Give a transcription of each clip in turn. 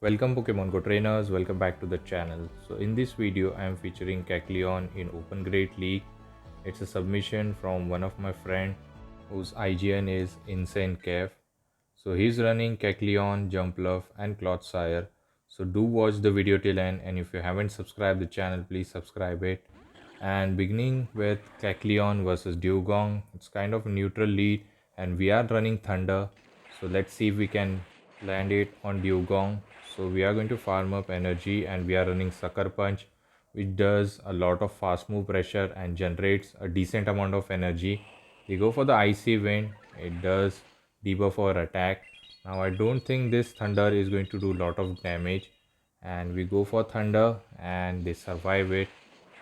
Welcome Pokemon Go trainers, welcome back to the channel. So in this video I am featuring Kecleon in Open Great League. It's a submission from one of my friend whose IGN is Insane Kev. So he's running Kecleon, Jumpluff and Clotsire. So do watch the video till end, and if you haven't subscribed the channel, please subscribe it. And beginning with Kecleon versus Dugong, it's kind of a neutral lead and we are running Thunder. So let's see if we can land it on Dugong. So we are going to farm up energy and we are running Sucker Punch, which does a lot of fast move pressure and generates a decent amount of energy. We go for the Icy Wind, it does debuff our attack. Now I don't think this Thunder is going to do a lot of damage, and we go for Thunder and they survive it.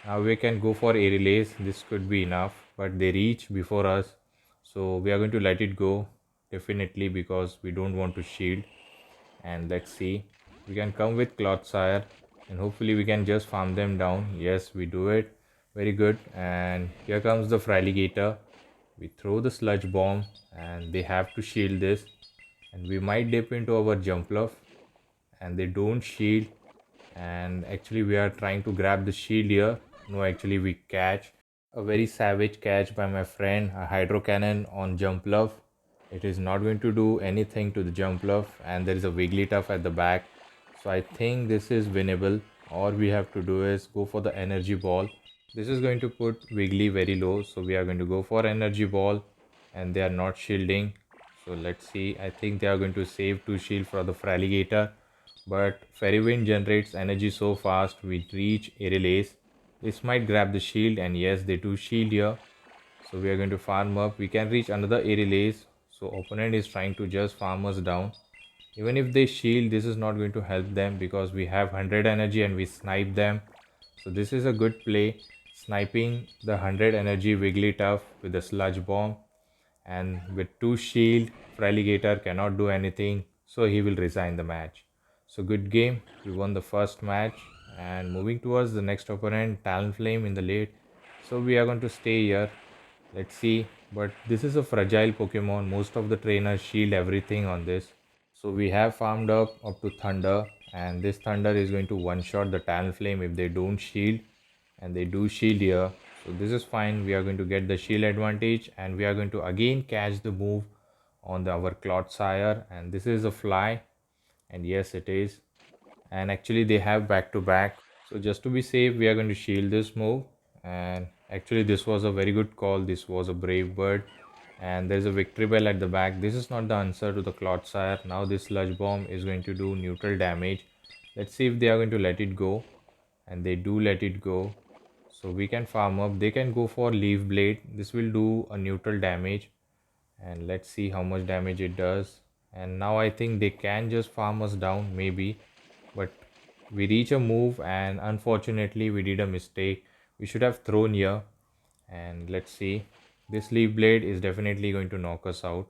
Now we can go for a release. This could be enough, but they reach before us, so we are going to let it go definitely because we don't want to shield. And let's see, we can come with Clotsire and hopefully we can just farm them down. Yes, we do it. Very good. And here comes the Fraligator. We throw the Sludge Bomb and they have to shield this, and we might dip into our Jumpluff and they don't shield, and actually we are trying to grab the shield here. No, actually we catch a very savage catch by my friend, a Hydro Cannon on Jumpluff. It is not going to do anything to the Jumpluff, and there is a Wigglytuff at the back. So I think this is winnable. All we have to do is go for the energy ball. This is going to put Wiggly very low, so we are going to go for energy ball, and they are not shielding. So let's see, I think they are going to save two shield for the Fraligator, but Fairy Wind generates energy so fast we reach Aerial. This might grab the shield, and yes, they do shield here. So we are going to farm up. We can reach another Aerial. So opponent is trying to just farm us down. Even if they shield, this is not going to help them because we have 100 energy and we snipe them. So this is a good play, sniping the 100 energy Wigglytuff with a Sludge Bomb, and with 2 shield, Fraligator cannot do anything, so he will resign the match. So good game, we won the first match, and moving towards the next opponent, Talonflame in the late. So we are going to stay here. Let's see, but this is a fragile Pokemon. Most of the trainers shield everything on this. So we have farmed up to Thunder, and this Thunder is going to one-shot the Talonflame if they don't shield, and they do shield here. So this is fine. We are going to get the shield advantage, and we are going to again catch the move on our Clotsire, and this is a fly, and yes it is. And actually they have back to back, so just to be safe we are going to shield this move. And actually this was a very good call. This was a brave bird, and there's a victory bell at the back. This is not the answer to the Clotsire. Now this sludge bomb is going to do neutral damage. Let's see if they are going to let it go, and they do let it go. So we can farm up. They can go for leaf blade. This will do a neutral damage, and let's see how much damage it does. And now I think they can just farm us down maybe, but we reach a move and unfortunately we did a mistake. We should have thrown here. And let's see, this leaf blade is definitely going to knock us out,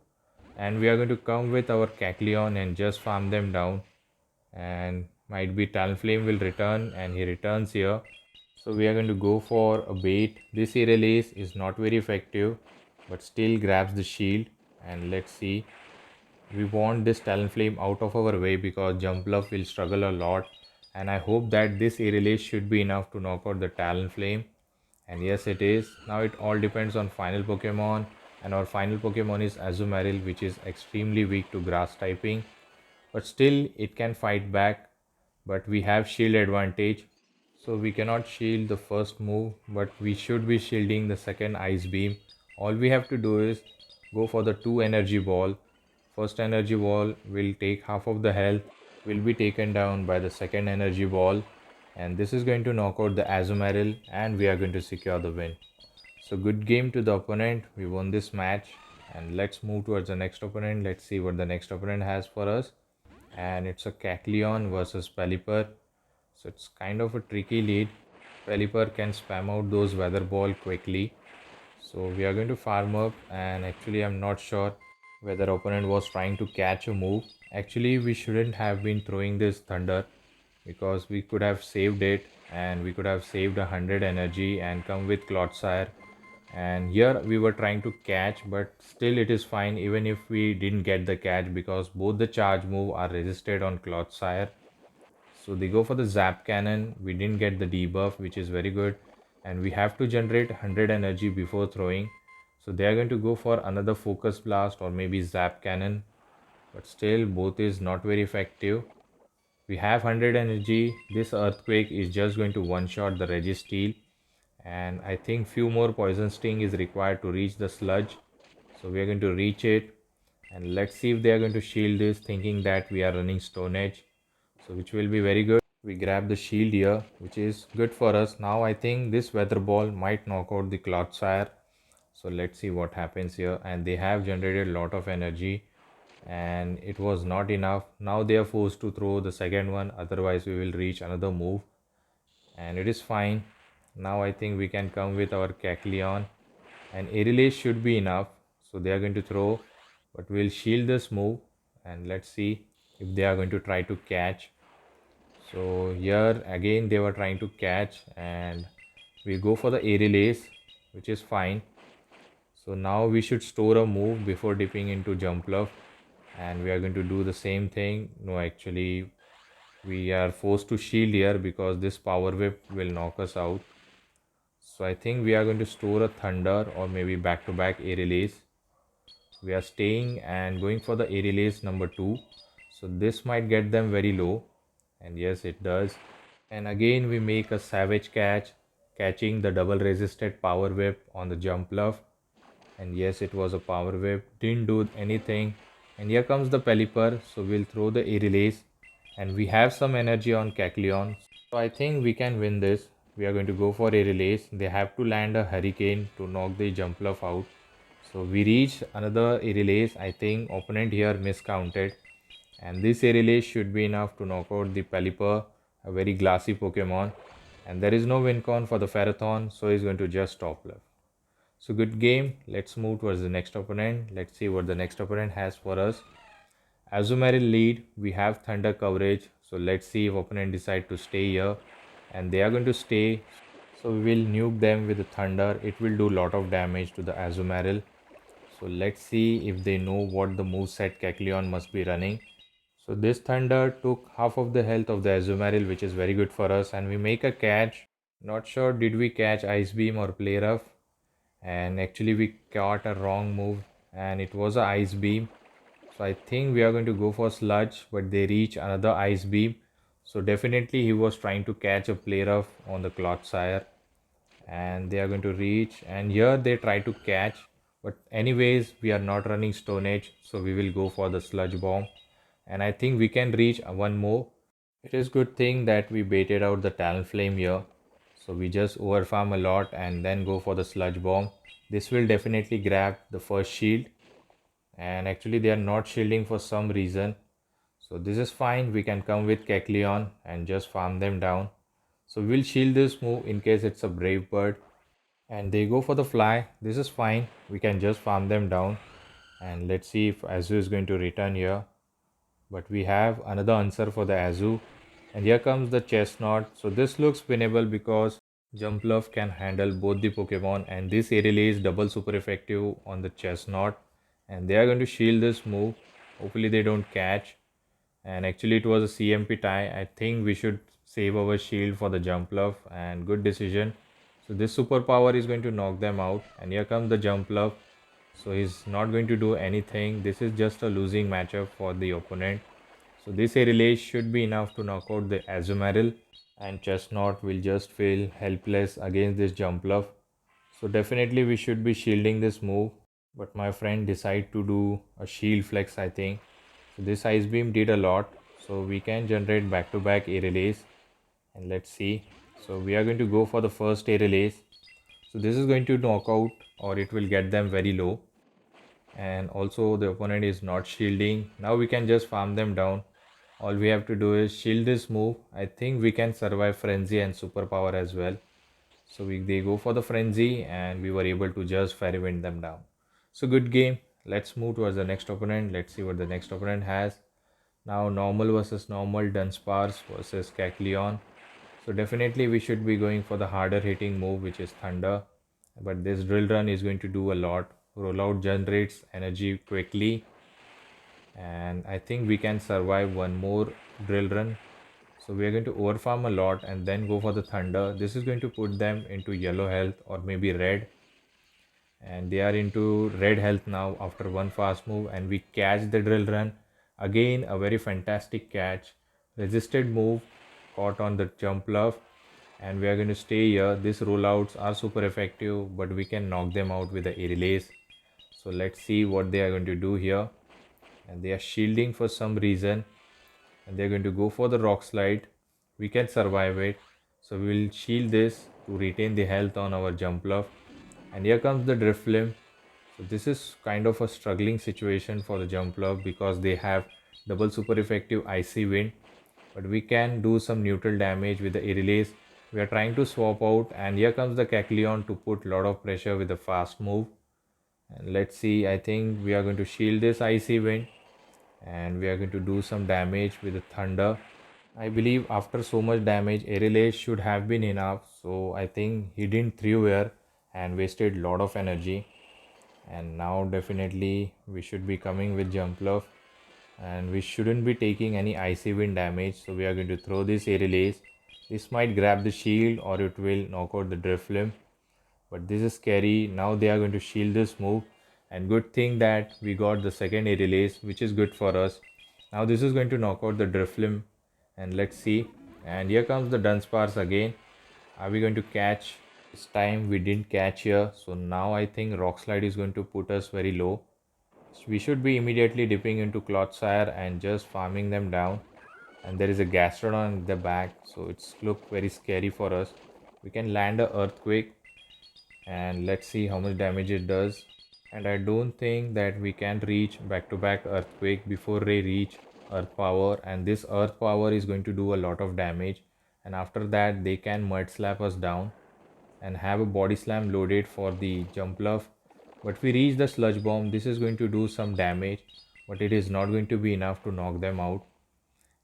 and we are going to come with our Kecleon and just farm them down. And might be Talonflame will return, and he returns here. So we are going to go for a bait. This aerial ace is not very effective, but still grabs the shield. And let's see, we want this Talonflame out of our way because Jumpluff will struggle a lot, and I hope that this aerial ace should be enough to knock out the Talonflame. And yes it is. Now it all depends on final Pokemon, and our final Pokemon is Azumarill, which is extremely weak to grass typing, but still it can fight back. But we have shield advantage, so we cannot shield the first move, but we should be shielding the second Ice Beam. All we have to do is go for the 2 energy ball. First energy ball will take half of the health, will be taken down by the second energy ball, and this is going to knock out the Azumarill, and we are going to secure the win. So good game to the opponent. We won this match, and let's move towards the next opponent. Let's see what the next opponent has for us. And it's a Kecleon versus Pelipper. So it's kind of a tricky lead. Pelipper can spam out those weather ball quickly. So we are going to farm up, and actually I'm not sure whether opponent was trying to catch a move. Actually we shouldn't have been throwing this thunder because we could have saved it, and we could have saved 100 energy and come with Clotsire. And here we were trying to catch, but still it is fine even if we didn't get the catch because both the charge move are resisted on Clotsire. So they go for the zap cannon. We didn't get the debuff, which is very good. And we have to generate 100 energy before throwing. So they are going to go for another focus blast or maybe zap cannon. But still both is not very effective. We have 100 energy. This earthquake is just going to one shot the Registeel. And I think few more poison sting is required to reach the sludge. So we are going to reach it. And let's see if they are going to shield this, thinking that we are running Stone Edge. So which will be very good. We grab the shield here, which is good for us. Now I think this weather ball might knock out the Clodsire. So let's see what happens here. And they have generated a lot of energy and it was not enough. Now they are forced to throw the second one, otherwise we will reach another move. And it is fine. Now I think we can come with our Kecleon and Aerial should be enough. So they are going to throw, but we'll shield this move and let's see if they are going to try to catch. So here again they were trying to catch and we go for the Aerial Ace, which is fine. So now we should store a move before dipping into Jump Love and we are going to do the same thing. No, actually we are forced to shield here because this power whip will knock us out. So I think we are going to store a Thunder or maybe back to back Aerial Ace. We are staying and going for the Aerial Ace number 2. So this might get them very low and yes it does. And again we make a savage catch, catching the double resisted power whip on the Jump Love. And yes, it was a power whip, didn't do anything. And here comes the Pelipper, so we'll throw the Aerial Ace and we have some energy on Kecleon. So I think we can win this. We are going to go for Aerial Ace. They have to land a Hurricane to knock the Jumpluff out. So we reach another Aerial Ace. I think opponent here miscounted. And this Aerial Ace should be enough to knock out the Pelipper, a very glassy Pokemon. And there is no win con for the Ferrothorn, so he's going to just top left. So good game. Let's move towards the next opponent. Let's see what the next opponent has for us. Azumarill lead. We have Thunder coverage. So let's see if opponent decide to stay here. And they are going to stay. So we will nuke them with the Thunder. It will do a lot of damage to the Azumarill. So let's see if they know what the moveset Kecleon must be running. So this Thunder took half of the health of the Azumarill, which is very good for us. And we make a catch. Not sure did we catch Ice Beam or Play Rough. And actually we caught a wrong move and it was a Ice Beam. So I think we are going to go for Sludge, but they reach another Ice Beam. So definitely he was trying to catch a Play Rough on the Clodsire and they are going to reach, and here they try to catch, but anyways we are not running Stone Age, so we will go for the Sludge Bomb and I think we can reach one more. It is good thing that we baited out the Talonflame here. So we just overfarm a lot and then go for the Sludge Bomb. This will definitely grab the first shield. And actually they are not shielding for some reason. So this is fine. We can come with Kecleon and just farm them down. So we'll shield this move in case it's a Brave Bird. And they go for the fly. This is fine. We can just farm them down. And let's see if Azu is going to return here. But we have another answer for the Azu. And here comes the Chestnut. So this looks winnable because Jumpluff can handle both the Pokemon and this Aerial is double super effective on the Chestnut. And they are going to shield this move. Hopefully they don't catch. And actually it was a CMP tie. I think we should save our shield for the Jumpluff and good decision. So this superpower is going to knock them out. And here comes the Jumpluff. So he's not going to do anything. This is just a losing matchup for the opponent. So this Aerial should be enough to knock out the Azumarill and Chestnut will just feel helpless against this Jumpluff. So definitely we should be shielding this move. But my friend decided to do a shield flex, I think. So this Ice Beam did a lot. So we can generate back-to-back Aerial and let's see. So we are going to go for the first Aerial. So this is going to knock out or it will get them very low. And also the opponent is not shielding. Now we can just farm them down. All we have to do is shield this move. I think we can survive Frenzy and Superpower as well. So they go for the Frenzy and we were able to just fairy wind them down. So good game. Let's move towards the next opponent. Let's see what the next opponent has. Now normal versus normal, Dunsparce versus Kecleon. So definitely we should be going for the harder hitting move, which is Thunder. But this Drill Run is going to do a lot. Rollout generates energy quickly and I think we can survive one more Drill Run. So we are going to overfarm a lot and then go for the thunder. This is going to put them into yellow health or maybe red, and they are into red health now after one fast move, and we catch the drill run. Again a very fantastic catch, resisted move, caught on the jump bluff, and we are going to stay here. These rollouts are super effective, but we can knock them out with the air release. So let's see what they are going to do here. And they are shielding for some reason, and they're going to go for the rock slide. We can survive it, so we will shield this to retain the health on our jump bluff. And here comes the drift limb. So this is kind of a struggling situation for the jump bluff because they have double super effective icy wind, but we can do some neutral damage with the air release. We are trying to swap out, and here comes the Kecleon to put lot of pressure with the fast move. And let's see, I think we are going to shield this icy wind, and we are going to do some damage with the thunder. I believe after so much damage, air release should have been enough. So I think he didn't throw air and wasted lot of energy. And now definitely we should be coming with jump bluff, and we shouldn't be taking any icy wind damage. So we are going to throw this air release. This might grab the shield or it will knock out the drift limb, but this is scary. Now they are going to shield this move, and good thing that we got the second air release, which is good for us. Now this is going to knock out the drift limb, and let's see. And here comes the Dunsparce again. Are we going to catch? This time we didn't catch here, so now I think rock slide is going to put us very low. So we should be immediately dipping into Clotsire and just farming them down. And there is a Gastrodon in the back, so it's look very scary for us. We can land a earthquake, and let's see how much damage it does. And I don't think that we can reach back-to-back earthquake before they reach earth power, and this earth power is going to do a lot of damage, and after that they can mud slap us down and have a body slam loaded for the jump bluff. But we reach the sludge bomb. This is going to do some damage, but it is not going to be enough to knock them out.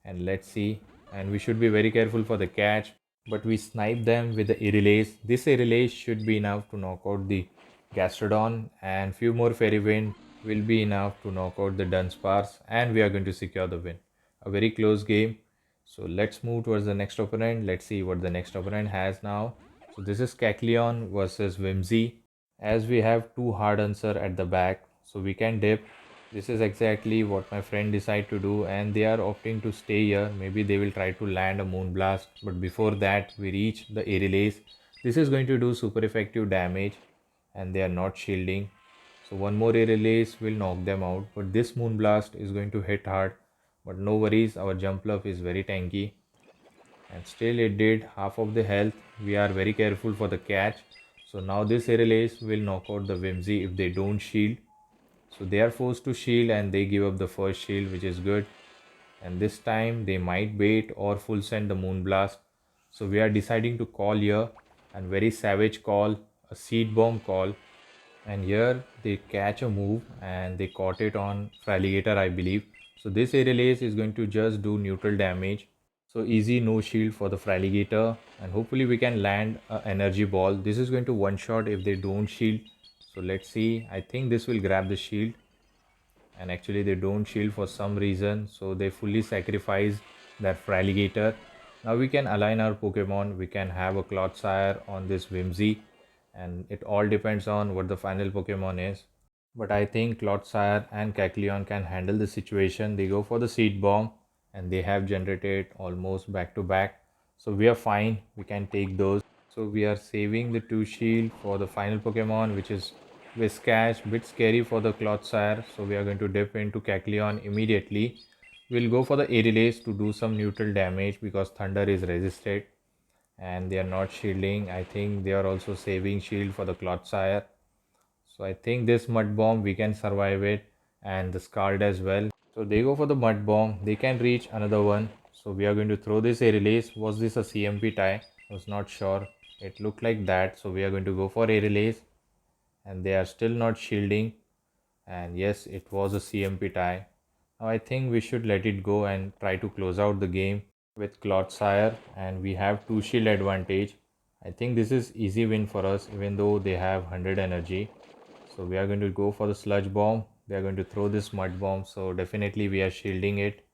And let's see, and we should be very careful for the catch, but we snipe them with the air release. This air release should be enough to knock out the Gastrodon, and few more fairy wind will be enough to knock out the Dunsparce, and we are going to secure the win. A very close game. So let's move towards the next opponent. Let's see what the next opponent has now. So this is Kecleon versus Whimsy. As we have two hard answer at the back, so we can dip. This is exactly what my friend decided to do, and they are opting to stay here. Maybe they will try to land a Moonblast, but before that we reach the air release. This is going to do super effective damage, and they are not shielding. So one more air release will knock them out, but this Moonblast is going to hit hard. But no worries, our jump bluff is very tanky, and still it did half of the health. We are very careful for the catch. So now this air release will knock out the Whimsy if they don't shield. So they are forced to shield and they give up the first shield, which is good. And this time they might bait or full send the Moonblast. So we are deciding to call here, and very savage call, a seed bomb call. And here they catch a move and they caught it on Fraligator, I believe. So this air release is going to just do neutral damage. So easy no shield for the Fraligator, and hopefully we can land a energy ball. This is going to one shot if they don't shield. So let's see. I think this will grab the shield, and actually they don't shield for some reason, so they fully sacrifice their Fraligator. Now we can align our Pokemon. We can have a Clotsire on this Whimsy, and it all depends on what the final Pokemon is. But I think Clotsire and Kecleon can handle the situation. They go for the Seed Bomb, and they have generated almost back to back. So we are fine. We can take those. So we are saving the 2 shield for the final Pokemon, which is Whiscash. Bit scary for the Clotsire. So we are going to dip into Kecleon immediately. We'll go for the air release to do some neutral damage because Thunder is resisted and they are not shielding. I think they are also saving shield for the Clotsire. So I think this Mud Bomb we can survive it, and the Scald as well. So they go for the Mud Bomb. They can reach another one. So we are going to throw this air release. Was this a CMP tie? I was not sure. It looked like that. So we are going to go for air release, and they are still not shielding. And yes, it was a CMP tie. Now I think we should let it go and try to close out the game with Clotsire, and we have 2 shield advantage. I think this is easy win for us even though they have 100 energy. So we are going to go for the Sludge Bomb. They are going to throw this Mud Bomb, so definitely we are shielding it,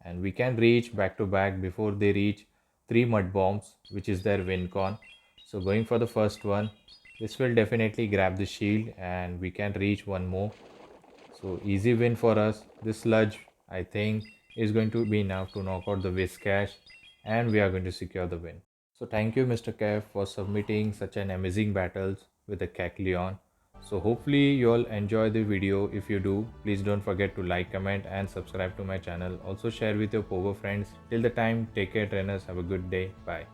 and we can reach back to back before they reach 3 mud bombs, which is their win con. So going for the first one, this will definitely grab the shield and we can reach one more. So easy win for us. This sludge, I think, is going to be enough to knock out the Whiscash and we are going to secure the win. So thank you, Mr. Kev, for submitting such an amazing battles with the Kecleon. So hopefully you all enjoy the video. If you do, please don't forget to like, comment and subscribe to my channel. Also share with your Pogo friends. Till the time, take care trainers. Have a good day. Bye.